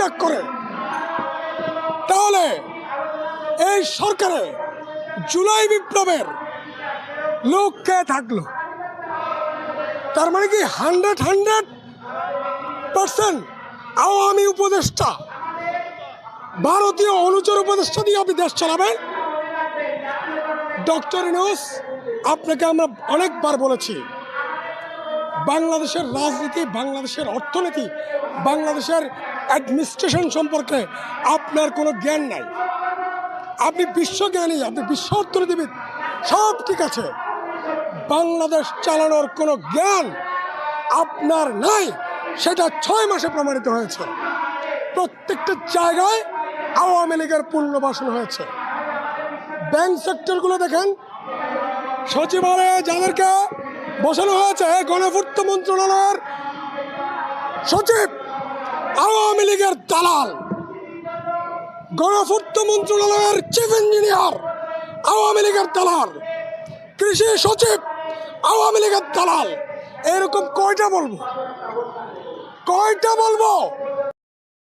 পদত্যাগ করে, তাহলে এই সরকারে জুলাই বিপ্লবের লোক কে থাকলো? তার মানে কি 100% আওয়ামী উপদেষ্টা, ভারতীয় অনুচর উপদেষ্টা দিয়ে আপনি দেশ চালাবেন? ডক্টর ইউনূস, আপনাকে আমরা অনেকবার বলেছি, বাংলাদেশের রাজনীতি, বাংলাদেশের অর্থনীতি, বাংলাদেশের অ্যাডমিনিস্ট্রেশন সম্পর্কে আপনার কোনো জ্ঞান নাই। আপনি বিশ্বজ্ঞানী, আপনি বিশ্ব অর্থনীতিবিদ, সব ঠিক আছে, বাংলাদেশ চালানোর কোনো জ্ঞান আপনার নাই। সেটা 6 মাসে প্রমাণিত হয়েছে। প্রত্যেকটা জায়গায় আওয়ামী লীগের পুনর্বাসন হয়েছে। ব্যাংক সেক্টরগুলো দেখেন, সচিবালয়ে যাদেরকে বসানো হয়েছে, গণপূর্ত মন্ত্রণালয়ের সচিব আওয়ামী লীগের দালাল, গণপূর্ত মন্ত্রণালয়ের চিফ ইঞ্জিনিয়ার আওয়ামী লীগের দালাল, কৃষি সচিব আওয়ামী লীগের দালাল। এরকম কয়টা বলবো?